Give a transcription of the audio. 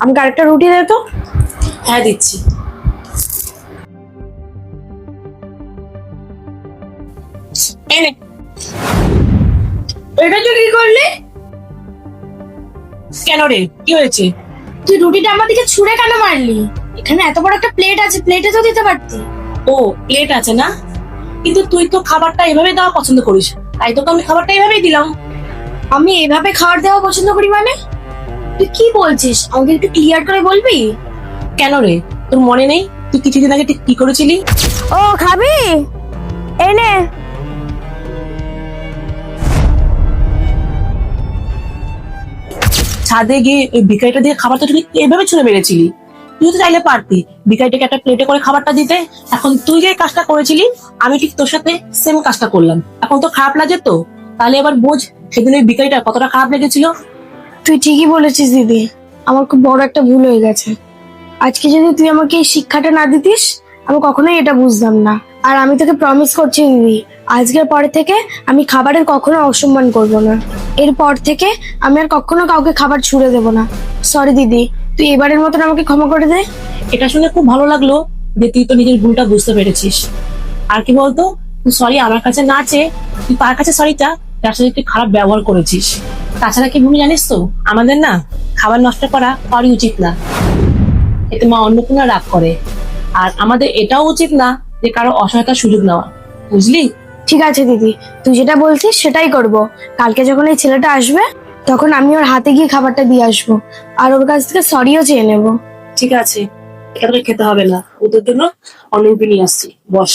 আমাকে আরেকটা রুটি দে তো। হ্যাঁ দিচ্ছি। এই নে। এটা তুই কি করলি? কেন রে, কি হয়েছে? তুই রুটিটা আমার দিকে ছুঁড়ে কেন মারলি? এখানে এত বড় একটা প্লেট আছে, প্লেটে তো দিতে পারতি। ও, প্লেট আছে না, কিন্তু তুই তো খাবারটা এভাবে দেওয়া পছন্দ করিস, তাই তোকে আমি খাবারটা এভাবেই দিলাম। আমি এভাবে খাবার দেওয়া পছন্দ করি মানে? তুই কি বলছিস? আমাকে একটু ক্লিয়ার করে বলবি? কেন রে, তোর মনে নেই তুই কিছুদিন আগে ঠিক কি করেছিলি? ও খাবি? এই নে। ছাদে গিয়ে ওই ভিখারিটা দিয়ে খাবারটা তুই এভাবে ছুঁড়ে মেরেছিলি। তুই তো চাইলে পারতি ভিখারিটাকে একটা প্লেটে করে খাবারটা দিতে। এখন তুই যে কাজটা করেছিলি, আমি ঠিক তোর সাথে সেম কাজটা করলাম। এখন তো খারাপ লাগে তো? তাহলে এবার বোঝ সেদিন ওই ভিখারিটা কতটা খারাপ লেগেছিল। তুই ঠিকই বলেছিস দিদি, আমার খুব বড় একটা ভুল হয়ে গেছে। আজকে যদি তুই আমাকে এই শিক্ষাটা না দিতিস, আমি কখনোই এটা বুঝতাম না। আর আমি তোকে প্রমিস করছি দিদি, আজকের পরে থেকে আমি খাবারের কখনো অসম্মান করব না। এরপর থেকে আমি আর কখনো কাউকে খাবার ছুঁড়ে দেবো না। সরি দিদি, তুই এবারের মতন আমাকে ক্ষমা করে দে। এটা শুনে খুব ভালো লাগলো যে তুই তো নিজের ভুলটা বুঝতে পেরেছিস। আর কি বলতো, তুই সরি আমার কাছে না চেয়ে তুই তার কাছে সরি চা, যার সাথে তুই খারাপ ব্যবহার করেছিস। তাছাড়া কি ভূমি জানিস তো, আমাদের না খাবার নষ্ট করা কারই উচিত না, এতে মা অন্নপূর্ণা রাগ করে। আর আমাদের এটাও উচিত না যে কারো অসহায়তার সুযোগ নেওয়া, বুঝলি? ঠিক আছে দিদি, তুই যেটা বলছিস সেটাই করব। কালকে যখন এই ছেলেটা আসবে, তখন আমি ওর হাতে গিয়ে খাবারটা দিয়ে আসবো, আর ওর কাছ থেকে সরিও চেয়ে নেবো। ঠিক আছে, এটা তোকে খেতে হবে না, ওদের জন্য অন্য রুটি নিয়ে আসছি, বস।